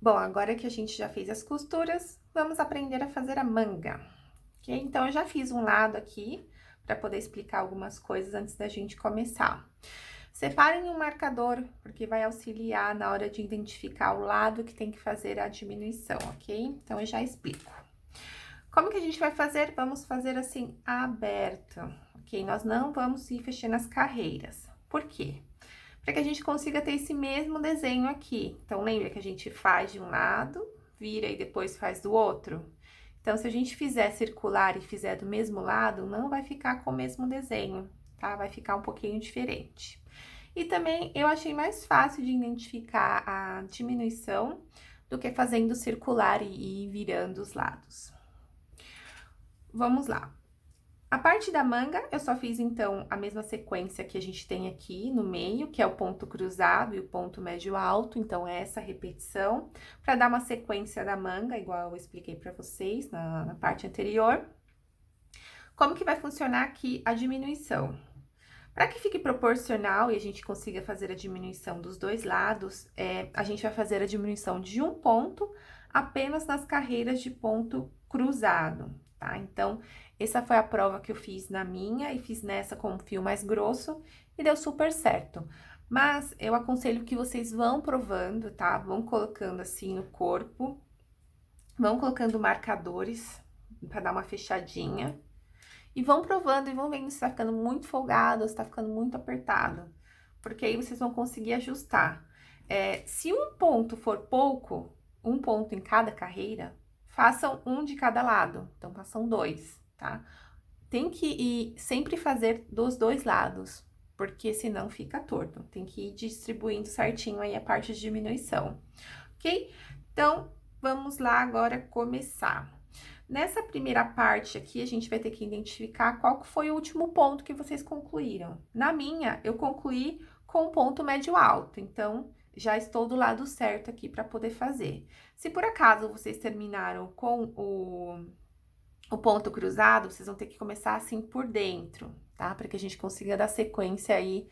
Bom, agora que a gente já fez as costuras, vamos aprender a fazer a manga, ok? Então, eu já fiz um lado aqui, para poder explicar algumas coisas antes da gente começar. Separem um marcador, porque vai auxiliar na hora de identificar o lado que tem que fazer a diminuição, ok? Então, eu já explico. Como que a gente vai fazer? Vamos fazer assim, aberto, ok? Nós não vamos ir fechando as carreiras. Por quê? Para que a gente consiga ter esse mesmo desenho aqui. Então, lembra que a gente faz de um lado, vira e depois faz do outro? Então, se a gente fizer circular e fizer do mesmo lado, não vai ficar com o mesmo desenho, tá? Vai ficar um pouquinho diferente. E também, eu achei mais fácil de identificar a diminuição do que fazendo circular e virando os lados. Vamos lá. A parte da manga, eu só fiz, então, a mesma sequência que a gente tem aqui no meio, que é o ponto cruzado e o ponto médio alto, então, é essa repetição, para dar uma sequência da manga, igual eu expliquei para vocês na parte anterior. Como que vai funcionar aqui a diminuição? Para que fique proporcional e a gente consiga fazer a diminuição dos dois lados, a gente vai fazer a diminuição de um ponto apenas nas carreiras de ponto cruzado, tá? Então, essa foi a prova que eu fiz na minha e fiz nessa com um fio mais grosso e deu super certo. Mas eu aconselho que vocês vão provando, tá? Vão colocando assim no corpo, vão colocando marcadores para dar uma fechadinha. E vão provando e vão vendo se tá ficando muito folgado ou se tá ficando muito apertado. Porque aí vocês vão conseguir ajustar. Se um ponto for pouco, um ponto em cada carreira, façam um de cada lado. Então, façam dois, tá? Tem que ir sempre fazer dos dois lados, porque senão fica torto. Tem que ir distribuindo certinho aí a parte de diminuição, ok? Então, vamos lá agora começar. Nessa primeira parte aqui, a gente vai ter que identificar qual que foi o último ponto que vocês concluíram. Na minha, eu concluí com ponto médio alto, então, já estou do lado certo aqui para poder fazer. Se por acaso vocês terminaram com o ponto cruzado, vocês vão ter que começar assim por dentro, tá? Para que a gente consiga dar sequência aí,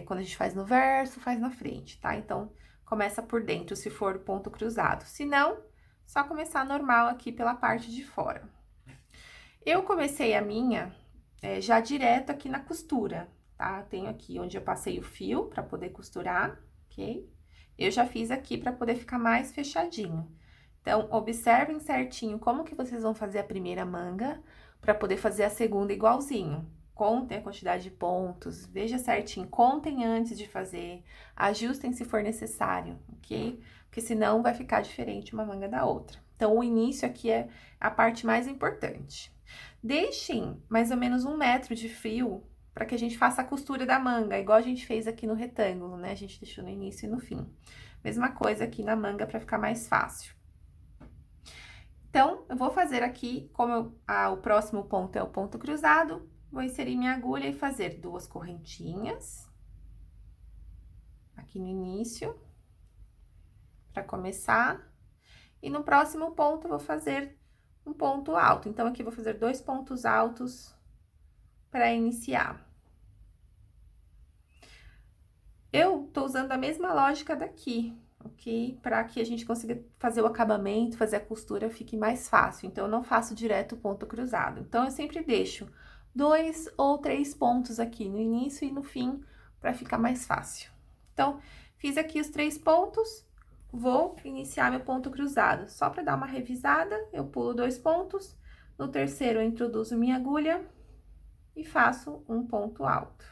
quando a gente faz no verso, faz na frente, tá? Então, começa por dentro, se for ponto cruzado. Se não, só começar normal aqui pela parte de fora. Eu comecei a minha já direto aqui na costura, tá? Tenho aqui onde eu passei o fio para poder costurar, ok? Eu já fiz aqui para poder ficar mais fechadinho. Então, observem certinho como que vocês vão fazer a primeira manga para poder fazer a segunda igualzinho. Contem a quantidade de pontos, veja certinho, contem antes de fazer, ajustem se for necessário, ok? Porque senão vai ficar diferente uma manga da outra. Então, o início aqui é a parte mais importante. Deixem mais ou menos 1 metro de fio para que a gente faça a costura da manga, igual a gente fez aqui no retângulo, né? A gente deixou no início e no fim. Mesma coisa aqui na manga para ficar mais fácil. Então, eu vou fazer aqui, como o próximo ponto é o ponto cruzado, vou inserir minha agulha e fazer 2 correntinhas. Aqui no início, para começar. E no próximo ponto, eu vou fazer um ponto alto. Então, aqui eu vou fazer 2 pontos altos para iniciar. Eu tô usando a mesma lógica daqui, ok? Para que a gente consiga fazer o acabamento, fazer a costura, fique mais fácil. Então, eu não faço direto o ponto cruzado. Então, eu sempre deixo 2 ou 3 pontos aqui no início e no fim, para ficar mais fácil. Então, fiz aqui os 3 pontos, vou iniciar meu ponto cruzado. Só para dar uma revisada, eu pulo 2 pontos, no terceiro eu introduzo minha agulha e faço um ponto alto.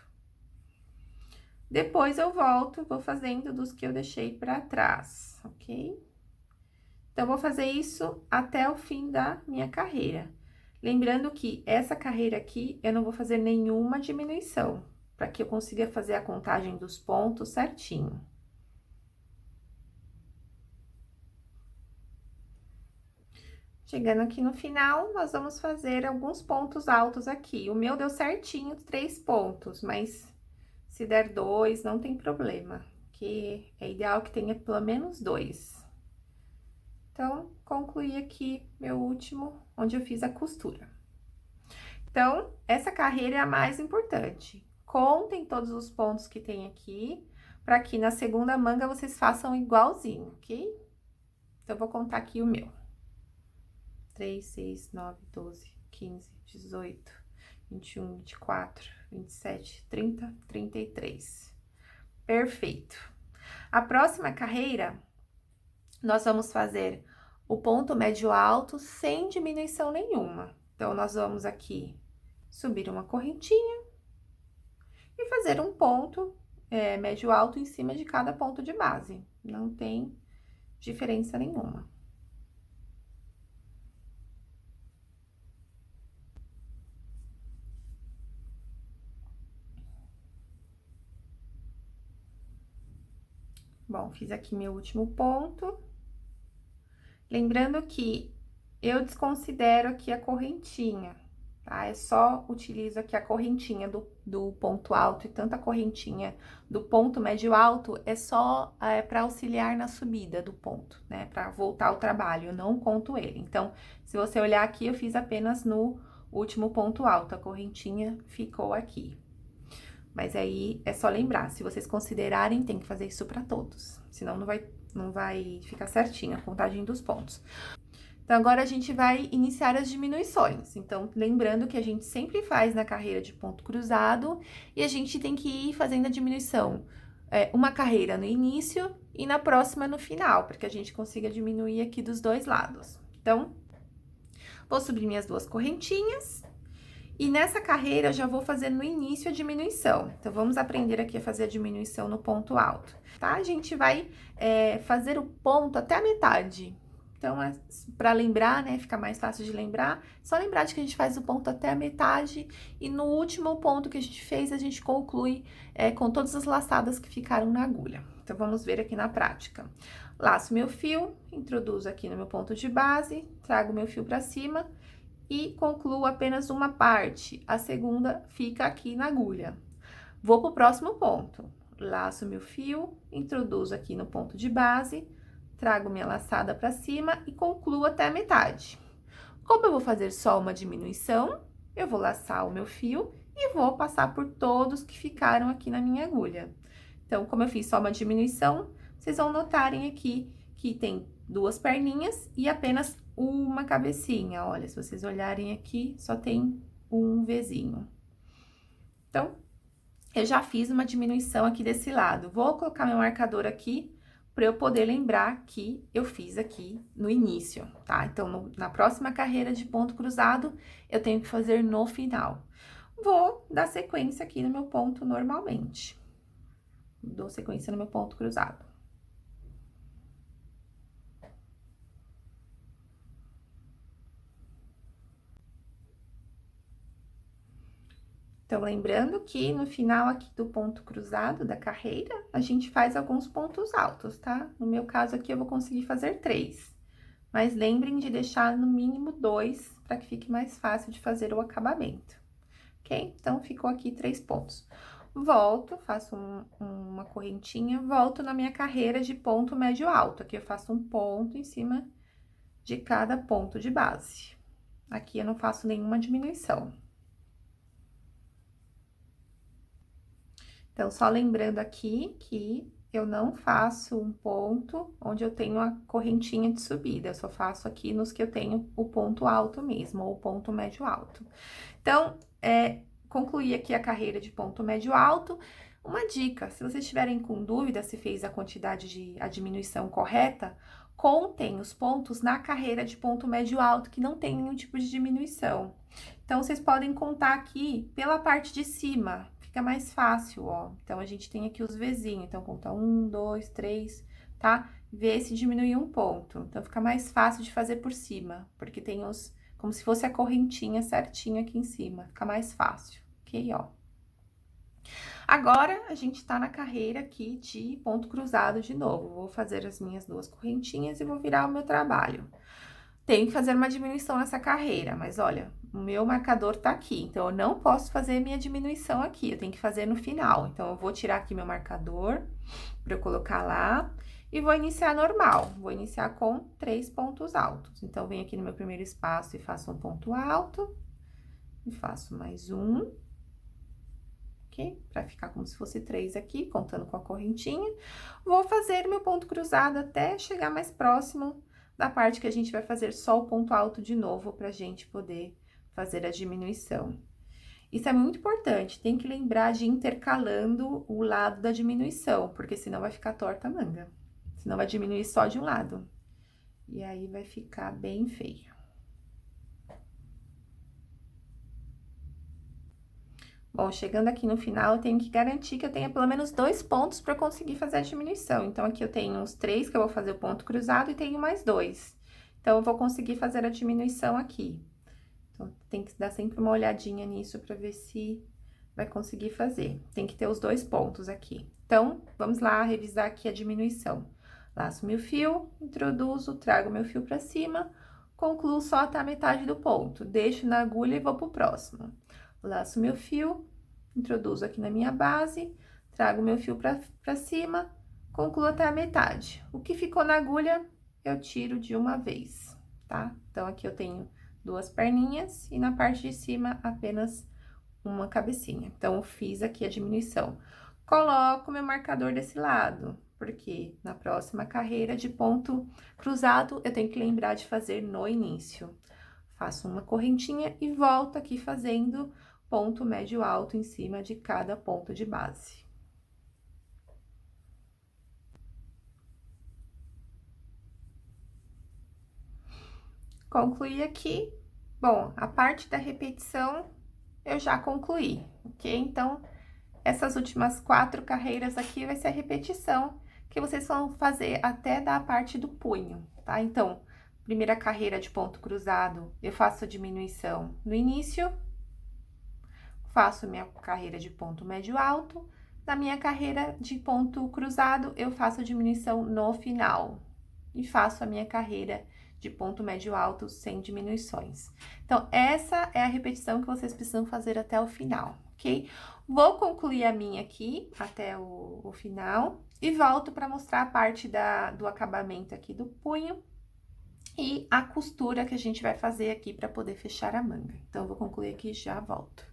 Depois, eu volto, vou fazendo dos que eu deixei para trás, ok? Então, vou fazer isso até o fim da minha carreira. Lembrando que essa carreira aqui, eu não vou fazer nenhuma diminuição, para que eu consiga fazer a contagem dos pontos certinho. Chegando aqui no final, nós vamos fazer alguns pontos altos aqui. O meu deu certinho 3 pontos, mas se der 2, não tem problema, que é ideal que tenha pelo menos 2. Então, concluí aqui meu último, onde eu fiz a costura. Então, essa carreira é a mais importante. Contem todos os pontos que tem aqui, para que na segunda manga vocês façam igualzinho, ok? Então, eu vou contar aqui o meu. 3, 6, 9, 12, 15, 18, 21, 24, 27, 30, 33. Perfeito. A próxima carreira, nós vamos fazer o ponto médio alto sem diminuição nenhuma. Então, nós vamos aqui subir uma correntinha e fazer um ponto médio alto em cima de cada ponto de base. Não tem diferença nenhuma. Bom, fiz aqui meu último ponto. Lembrando que eu desconsidero aqui a correntinha, tá? Eu só utilizo aqui a correntinha do ponto alto e tanto a correntinha do ponto médio alto é só para auxiliar na subida do ponto, né? Para voltar ao trabalho, eu não conto ele. Então, se você olhar aqui, eu fiz apenas no último ponto alto, a correntinha ficou aqui. Mas aí é só lembrar, se vocês considerarem, tem que fazer isso para todos, senão não vai ficar certinho a contagem dos pontos. Então, agora a gente vai iniciar as diminuições. Então, lembrando que a gente sempre faz na carreira de ponto cruzado e a gente tem que ir fazendo a diminuição. Uma carreira no início e na próxima no final, para que a gente consiga diminuir aqui dos dois lados. Então, vou subir minhas duas correntinhas. E nessa carreira, eu já vou fazer no início a diminuição. Então, vamos aprender aqui a fazer a diminuição no ponto alto, tá? A gente vai fazer o ponto até a metade. Então, para lembrar, né, fica mais fácil de lembrar, só lembrar de que a gente faz o ponto até a metade e no último ponto que a gente fez, a gente conclui com todas as laçadas que ficaram na agulha. Então, vamos ver aqui na prática. Laço meu fio, introduzo aqui no meu ponto de base, trago meu fio para cima e concluo apenas uma parte, a segunda fica aqui na agulha. Vou pro próximo ponto, laço meu fio, introduzo aqui no ponto de base, trago minha laçada para cima e concluo até a metade. Como eu vou fazer só uma diminuição, eu vou laçar o meu fio e vou passar por todos que ficaram aqui na minha agulha. Então, como eu fiz só uma diminuição, vocês vão notarem aqui que tem duas perninhas e apenas uma cabecinha. Olha, se vocês olharem aqui, só tem um Vzinho. Então, eu já fiz uma diminuição aqui desse lado. Vou colocar meu marcador aqui para eu poder lembrar que eu fiz aqui no início, tá? Então, na próxima carreira de ponto cruzado, eu tenho que fazer no final. Vou dar sequência aqui no meu ponto normalmente. Dou sequência no meu ponto cruzado. Então, lembrando que no final aqui do ponto cruzado da carreira, a gente faz alguns pontos altos, tá? No meu caso aqui, eu vou conseguir fazer 3. Mas lembrem de deixar no mínimo 2, para que fique mais fácil de fazer o acabamento. Ok? Então, ficou aqui 3 pontos. Volto, faço uma correntinha, volto na minha carreira de ponto médio alto. Aqui eu faço um ponto em cima de cada ponto de base. Aqui eu não faço nenhuma diminuição. Então, só lembrando aqui que eu não faço um ponto onde eu tenho a correntinha de subida, eu só faço aqui nos que eu tenho o ponto alto mesmo, ou o ponto médio alto. Então, concluí aqui a carreira de ponto médio alto. Uma dica, se vocês estiverem com dúvida se fez a diminuição correta, contem os pontos na carreira de ponto médio alto que não tem nenhum tipo de diminuição. Então, vocês podem contar aqui pela parte de cima, fica mais fácil, ó. Então, a gente tem aqui os Vzinhos, então, conta 1, 2, 3, tá? Vê se diminui um ponto. Então, fica mais fácil de fazer por cima, porque tem os, como se fosse a correntinha certinha aqui em cima, fica mais fácil, ok, ó. Agora, a gente tá na carreira aqui de ponto cruzado de novo. Vou fazer as minhas duas correntinhas e vou virar o meu trabalho. Tenho que fazer uma diminuição nessa carreira, mas olha, o meu marcador tá aqui, então eu não posso fazer minha diminuição aqui, eu tenho que fazer no final. Então, eu vou tirar aqui meu marcador para eu colocar lá e vou iniciar normal. Vou iniciar com 3 pontos altos. Então, venho aqui no meu primeiro espaço e faço um ponto alto, e faço mais um, ok? Para ficar como se fosse 3 aqui, contando com a correntinha. Vou fazer meu ponto cruzado até chegar mais próximo da parte que a gente vai fazer só o ponto alto de novo, pra gente poder fazer a diminuição. Isso é muito importante, tem que lembrar de ir intercalando o lado da diminuição, porque senão vai ficar torta a manga. Senão vai diminuir só de um lado. E aí, vai ficar bem feio. Bom, chegando aqui no final, eu tenho que garantir que eu tenha pelo menos 2 pontos para conseguir fazer a diminuição. Então, aqui eu tenho uns 3 que eu vou fazer o ponto cruzado e tenho mais 2. Então, eu vou conseguir fazer a diminuição aqui. Então, tem que dar sempre uma olhadinha nisso para ver se vai conseguir fazer. Tem que ter os 2 pontos aqui. Então, vamos lá revisar aqui a diminuição. Laço meu fio, introduzo, trago meu fio para cima, concluo só até a metade do ponto. Deixo na agulha e vou pro próximo. Laço meu fio, introduzo aqui na minha base, trago meu fio pra cima, concluo até a metade. O que ficou na agulha, eu tiro de uma vez, tá? Então, aqui eu tenho 2 perninhas e na parte de cima apenas uma cabecinha. Então, eu fiz aqui a diminuição. Coloco meu marcador desse lado, porque na próxima carreira de ponto cruzado, eu tenho que lembrar de fazer no início. Faço uma correntinha e volto aqui fazendo ponto médio alto em cima de cada ponto de base. Concluí aqui. Bom, a parte da repetição eu já concluí, ok? Então, essas últimas 4 carreiras aqui vai ser a repetição que vocês vão fazer até da parte do punho, tá? Então, primeira carreira de ponto cruzado, eu faço a diminuição no início, faço minha carreira de ponto médio alto, na minha carreira de ponto cruzado, eu faço a diminuição no final, e faço a minha carreira de ponto médio alto sem diminuições. Então, essa é a repetição que vocês precisam fazer até o final, ok? Vou concluir a minha aqui até o final e volto para mostrar a parte do acabamento aqui do punho e a costura que a gente vai fazer aqui para poder fechar a manga. Então, eu vou concluir aqui e já volto.